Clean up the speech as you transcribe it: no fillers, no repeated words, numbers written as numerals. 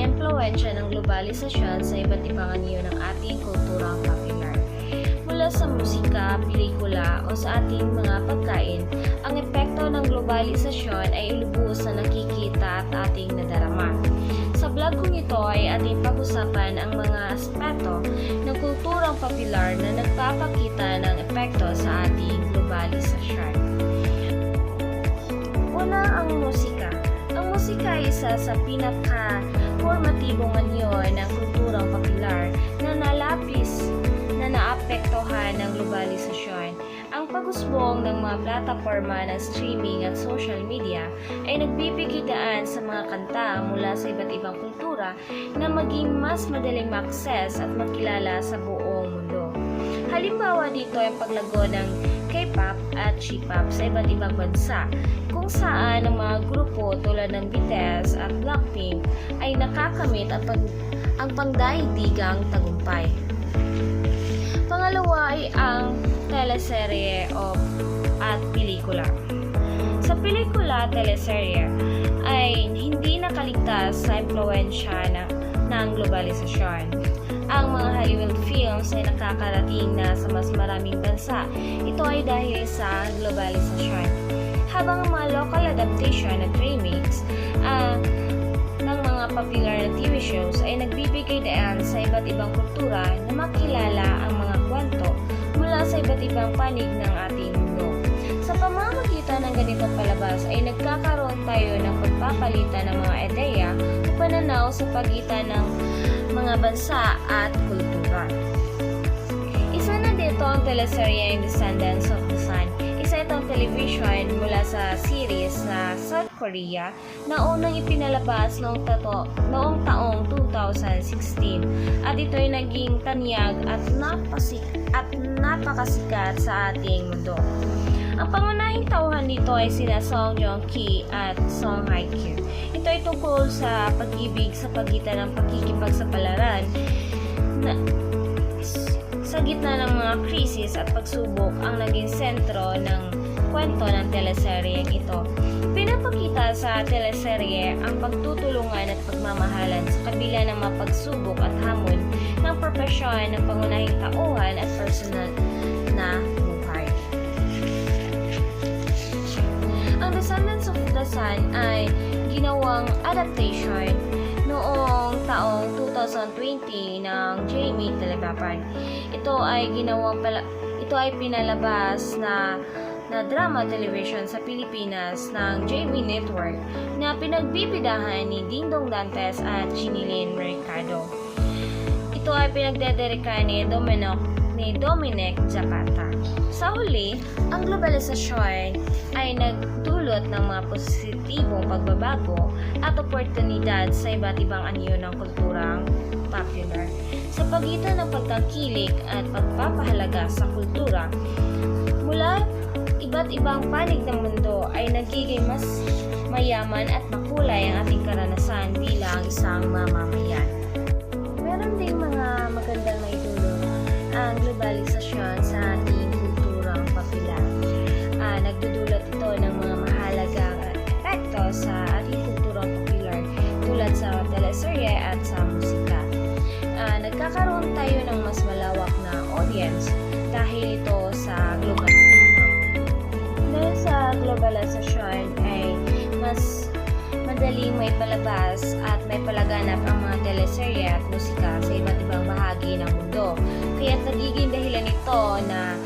nagiging impluwensya ng globalisasyon sa iba't ibang anyo ng ating kulturang popular. Mula sa musika, pelikula o sa ating mga pagkain, ang epekto ng globalisasyon ay lubos na nakikita at ating nadarama. Sa vlog kong ito ay ating pag-usapan ang mga aspeto ng kulturang popular na nagpapakita ng epekto sa ating globalisasyon. Una, ang musika. Ang musika ay isa sa pinaka-formatibong anyo ng kulturang popular na nalapis na naapektuhan ng globalisasyon. Ang pag-usbong ng mga plataforma ng streaming at social media ay nagbibigay daan sa mga kanta mula sa iba't ibang kultura na maging mas madaling ma-access at makilala sa buong mundo. Halimbawa dito ay paglago ng K-pop at J-pop sa iba't ibang bansa, kung saan ang mga grupo tulad ng BTS at Blackpink ay nakakamit ang pangdaigdigang tagumpay. Pangalawa ay ang teleserye at pelikula. Sa pelikula at teleserye ay hindi nakaligtas sa impluwensya ng globalisasyon. Ang mga Hollywood films ay nakakarating na sa mas maraming bansa. Ito ay dahil sa globalisasyon. Habang ang mga local adaptation at remakes ng mga popular na TV shows ay nagbibigay daan sa iba't ibang kultura na makilala ang mga kwento mula sa iba't ibang panig ng ating mundo. Sa pamamagitan ng ganitong palabas ay nagkakaroon tayo ng pagpapalitan ng mga ideya o pananaw sa pagitan ng mga bansa at kultura. Isa na dito ang teleseryeng Descendants of the Sun. Isa itong television mula sa series sa South Korea na unang ipinalabas noong taong 2016 at ito ay naging tanyag at napakasikat sa ating mundo. Ang pangunahing tauhan dito ay sina Song Joong-ki at Song Hye-kyo. Ito ay tungkol sa pag-ibig sa pagitan ng pakikipagsapalaran sa gitna ng mga krisis at pagsubok ang naging sentro ng kwento ng teleseryeng ito. Pinapakita sa teleserye ang pagtutulungan at pagmamahalan sa kabila ng mga pagsubok at hamon ng propesyon ng pangunahing tauhan at personal na buhay. Ang Descendants of the Sun ay ginawang adaptation noong taong 2020 ng Jamie Telepapan. Ito ay pinalabas na drama television sa Pilipinas ng Jamie Network na pinagbibidahan ni Dingdong Dantes at Chinilyn Mercado. Ito ay pinagdederika ni Dominic Zapata. Sa huli, ang globalisasyon ay nagdulot ng mga positibong pagbabago at oportunidad sa iba't ibang anyo ng kulturang popular. Sa pagitan ng pagtangkilik at pagpapahalaga sa kultura, mula iba't ibang panig ng mundo ay nagiging mas mayaman at makulay ang ating karanasan bilang isang mamamayan. Meron ding mga magandang naitulong ang globalisasyon sa ating kulturang popular. Nagdudulot ito ng mga mahalagang epekto sa ating kulturang popular tulad sa teleserye at sa musika. Nagkakaroon tayo ng mas malawak na audience dahil ito sa globalisasyon. Dahil sa globalisasyon ay mas madaling may palabas at may palaganap ang mga teleserye at musika sa iba't ibang bahagi ng mundo. Kaya nagiging dahilan ito na